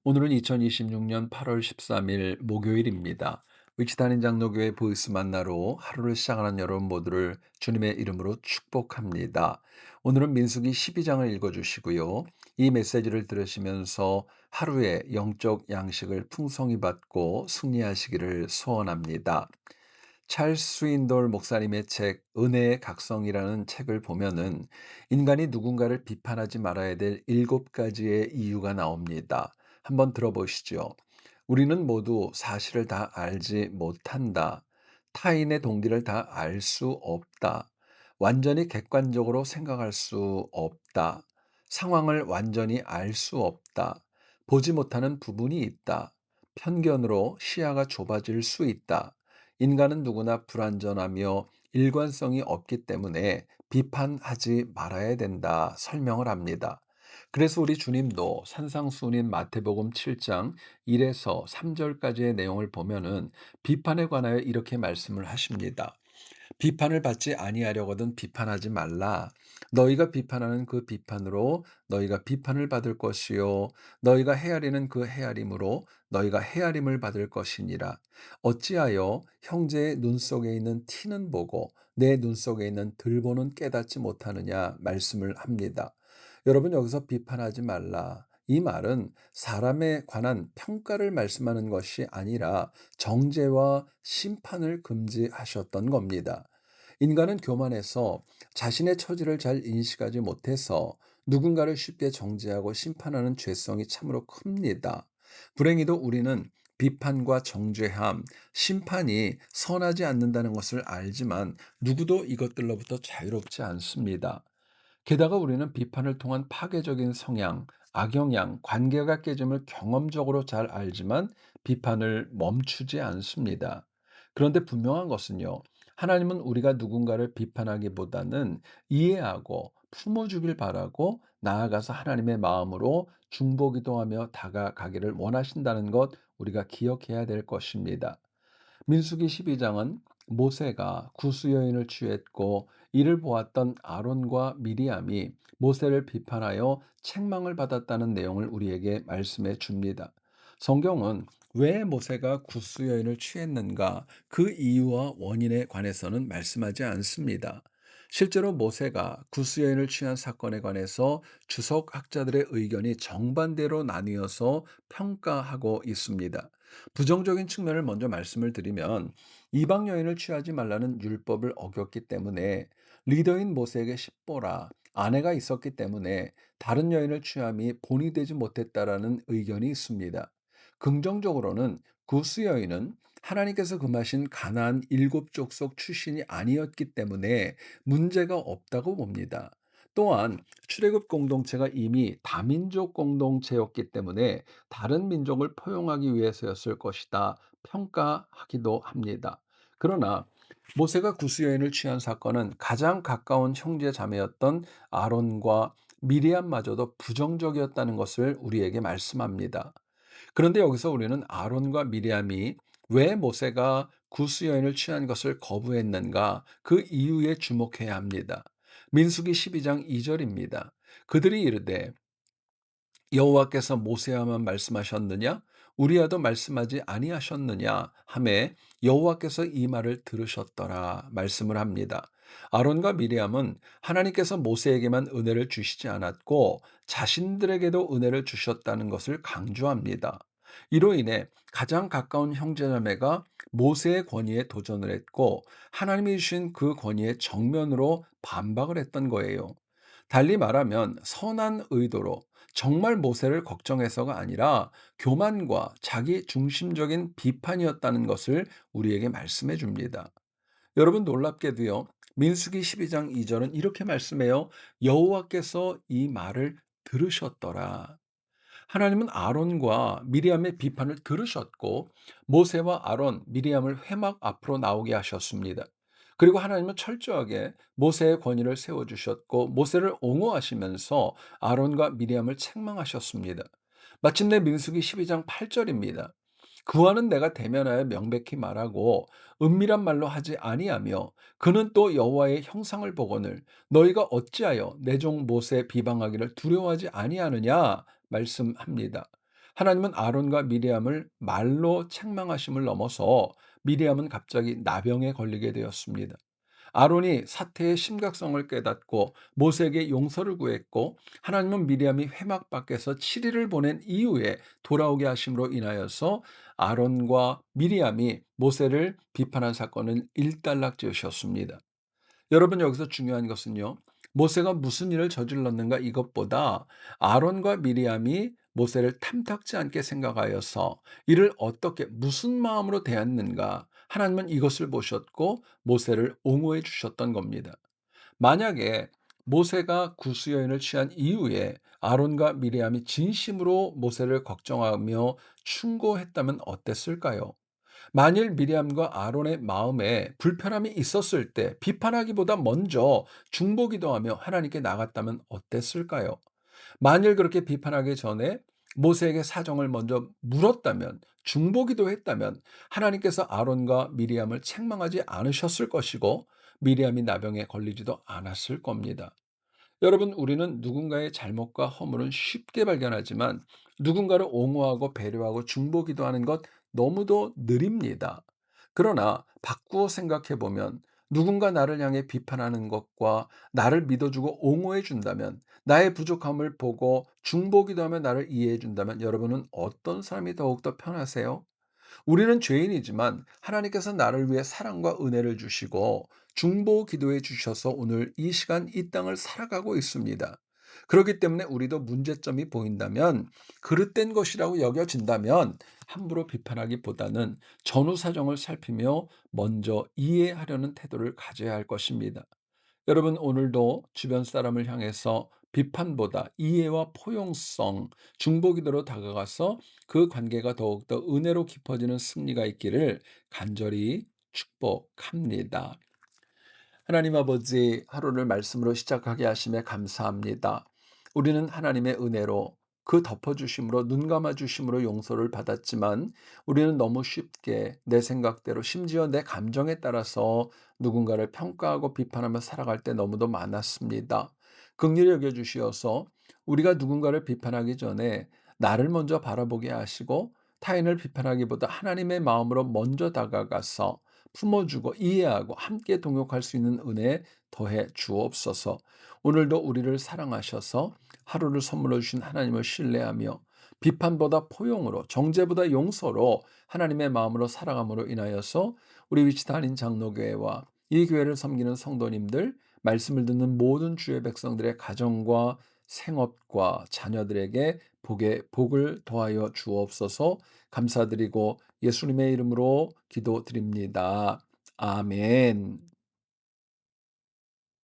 오늘은 2026년 8월 13일 목요일입니다. 위치단인 장로교회 보이스 만나로 하루를 시작하는 여러분 모두를 주님의 이름으로 축복합니다. 오늘은 민수기 12장을 읽어주시고요. 이 메시지를 들으시면서 하루의 영적 양식을 풍성히 받고 승리하시기를 소원합니다. 찰스 스윈돌 목사님의 책 은혜의 각성이라는 책을 보면은 인간이 누군가를 비판하지 말아야 될 7가지의 이유가 나옵니다. 한번 들어보시죠. 우리는 모두 사실을 다 알지 못한다. 타인의 동기를 다 알 수 없다. 완전히 객관적으로 생각할 수 없다. 상황을 완전히 알 수 없다. 보지 못하는 부분이 있다. 편견으로 시야가 좁아질 수 있다. 인간은 누구나 불완전하며 일관성이 없기 때문에 비판하지 말아야 된다 설명을 합니다. 그래서 우리 주님도 산상수훈인 마태복음 7장 1에서 3절까지의 내용을 보면은 비판에 관하여 이렇게 말씀을 하십니다. 비판을 받지 아니하려거든 비판하지 말라. 너희가 비판하는 그 비판으로 너희가 비판을 받을 것이요 너희가 헤아리는 그 헤아림으로 너희가 헤아림을 받을 것이니라. 어찌하여 형제의 눈 속에 있는 티는 보고 내 눈 속에 있는 들보는 깨닫지 못하느냐 말씀을 합니다. 여러분, 여기서 비판하지 말라. 이 말은 사람에 관한 평가를 말씀하는 것이 아니라 정죄와 심판을 금지하셨던 겁니다. 인간은 교만해서 자신의 처지를 잘 인식하지 못해서 누군가를 쉽게 정죄하고 심판하는 죄성이 참으로 큽니다. 불행히도 우리는 비판과 정죄함, 심판이 선하지 않는다는 것을 알지만 누구도 이것들로부터 자유롭지 않습니다. 게다가 우리는 비판을 통한 파괴적인 성향, 악영향, 관계가 깨짐을 경험적으로 잘 알지만 비판을 멈추지 않습니다. 그런데 분명한 것은요, 하나님은 우리가 누군가를 비판하기보다는 이해하고 품어주길 바라고 나아가서 하나님의 마음으로 중보기도하며 다가가기를 원하신다는 것 우리가 기억해야 될 것입니다. 민수기 12장은 모세가 구스 여인을 취했고 이를 보았던 아론과 미리암이 모세를 비판하여 책망을 받았다는 내용을 우리에게 말씀해 줍니다. 성경은 왜 모세가 구스 여인을 취했는가 그 이유와 원인에 관해서는 말씀하지 않습니다. 실제로 모세가 구스 여인을 취한 사건에 관해서 주석학자들의 의견이 정반대로 나뉘어서 평가하고 있습니다. 부정적인 측면을 먼저 말씀을 드리면 이방 여인을 취하지 말라는 율법을 어겼기 때문에 리더인 모세에게 십보라 아내가 있었기 때문에 다른 여인을 취함이 본이 되지 못했다라는 의견이 있습니다. 긍정적으로는 구스 여인은 하나님께서 금하신 가나안 7족속 출신이 아니었기 때문에 문제가 없다고 봅니다. 또한 출애굽 공동체가 이미 다민족 공동체였기 때문에 다른 민족을 포용하기 위해서였을 것이다 평가하기도 합니다. 그러나 모세가 구스 여인을 취한 사건은 가장 가까운 형제 자매였던 아론과 미리암마저도 부정적이었다는 것을 우리에게 말씀합니다. 그런데 여기서 우리는 아론과 미리암이 왜 모세가 구스 여인을 취한 것을 거부했는가 그 이유에 주목해야 합니다. 민수기 12장 2절입니다. 그들이 이르되 여호와께서 모세와만 말씀하셨느냐? 우리와도 말씀하지 아니하셨느냐? 하매 여호와께서 이 말을 들으셨더라 말씀을 합니다. 아론과 미리암은 하나님께서 모세에게만 은혜를 주시지 않았고 자신들에게도 은혜를 주셨다는 것을 강조합니다. 이로 인해 가장 가까운 형제자매가 모세의 권위에 도전을 했고 하나님이 주신 그 권위에 정면으로 반박을 했던 거예요. 달리 말하면 선한 의도로 정말 모세를 걱정해서가 아니라 교만과 자기 중심적인 비판이었다는 것을 우리에게 말씀해 줍니다. 여러분, 놀랍게도요. 민수기 12장 2절은 이렇게 말씀해요. 여호와께서 이 말을 들으셨더라. 하나님은 아론과 미리암의 비판을 들으셨고 모세와 아론, 미리암을 회막 앞으로 나오게 하셨습니다. 그리고 하나님은 철저하게 모세의 권위를 세워주셨고 모세를 옹호하시면서 아론과 미리암을 책망하셨습니다. 마침내 민수기 12장 8절입니다. 그와는 내가 대면하여 명백히 말하고 은밀한 말로 하지 아니하며 그는 또 여호와의 형상을 보거늘 너희가 어찌하여 내 종 모세 비방하기를 두려워하지 아니하느냐 말씀합니다. 하나님은 아론과 미리암을 말로 책망하심을 넘어서 미리암은 갑자기 나병에 걸리게 되었습니다. 아론이 사태의 심각성을 깨닫고 모세에게 용서를 구했고, 하나님은 미리암이 회막 밖에서 7일을 보낸 이후에 돌아오게 하심으로 인하여서 아론과 미리암이 모세를 비판한 사건을 일단락 지으셨습니다. 여러분, 여기서 중요한 것은요, 모세가 무슨 일을 저질렀는가 이것보다 아론과 미리암이 모세를 탐탁지 않게 생각하여서 이를 어떻게 무슨 마음으로 대했는가, 하나님은 이것을 보셨고 모세를 옹호해 주셨던 겁니다. 만약에 모세가 구수 여인을 취한 이후에 아론과 미리암이 진심으로 모세를 걱정하며 충고했다면 어땠을까요? 만일 미리암과 아론의 마음에 불편함이 있었을 때 비판하기보다 먼저 중보기도하며 하나님께 나갔다면 어땠을까요? 만일 그렇게 비판하기 전에 모세에게 사정을 먼저 물었다면, 중보기도했다면 하나님께서 아론과 미리암을 책망하지 않으셨을 것이고 미리암이 나병에 걸리지도 않았을 겁니다. 여러분, 우리는 누군가의 잘못과 허물은 쉽게 발견하지만 누군가를 옹호하고 배려하고 중보기도하는 것 너무도 느립니다. 그러나 바꾸어 생각해 보면, 누군가 나를 향해 비판하는 것과 나를 믿어주고 옹호해 준다면, 나의 부족함을 보고 중보기도하며 나를 이해해 준다면, 여러분은 어떤 사람이 더욱더 편하세요? 우리는 죄인이지만 하나님께서 나를 위해 사랑과 은혜를 주시고 중보 기도해 주셔서 오늘 이 시간 이 땅을 살아가고 있습니다. 그렇기 때문에 우리도 문제점이 보인다면, 그릇된 것이라고 여겨진다면 함부로 비판하기보다는 전후 사정을 살피며 먼저 이해하려는 태도를 가져야 할 것입니다. 여러분, 오늘도 주변 사람을 향해서 비판보다 이해와 포용성, 중보기도로 다가가서 그 관계가 더욱더 은혜로 깊어지는 승리가 있기를 간절히 축복합니다. 하나님 아버지, 하루를 말씀으로 시작하게 하심에 감사합니다. 우리는 하나님의 은혜로, 그 덮어주심으로, 눈 감아주심으로 용서를 받았지만 우리는 너무 쉽게 내 생각대로, 심지어 내 감정에 따라서 누군가를 평가하고 비판하며 살아갈 때 너무도 많았습니다. 긍휼히 여겨주시어서 우리가 누군가를 비판하기 전에 나를 먼저 바라보게 하시고, 타인을 비판하기보다 하나님의 마음으로 먼저 다가가서 품어주고 이해하고 함께 동역할 수 있는 은혜 더해 주옵소서. 오늘도 우리를 사랑하셔서 하루를 선물로 주신 하나님을 신뢰하며 비판보다 포용으로, 정죄보다 용서로 하나님의 마음으로 살아감으로 인하여서 우리 위치도 아닌 장로교회와 이 교회를 섬기는 성도님들, 말씀을 듣는 모든 주의 백성들의 가정과 생업과 자녀들에게 복을 더하여 주옵소서. 감사드리고 예수님의 이름으로 기도드립니다. 아멘.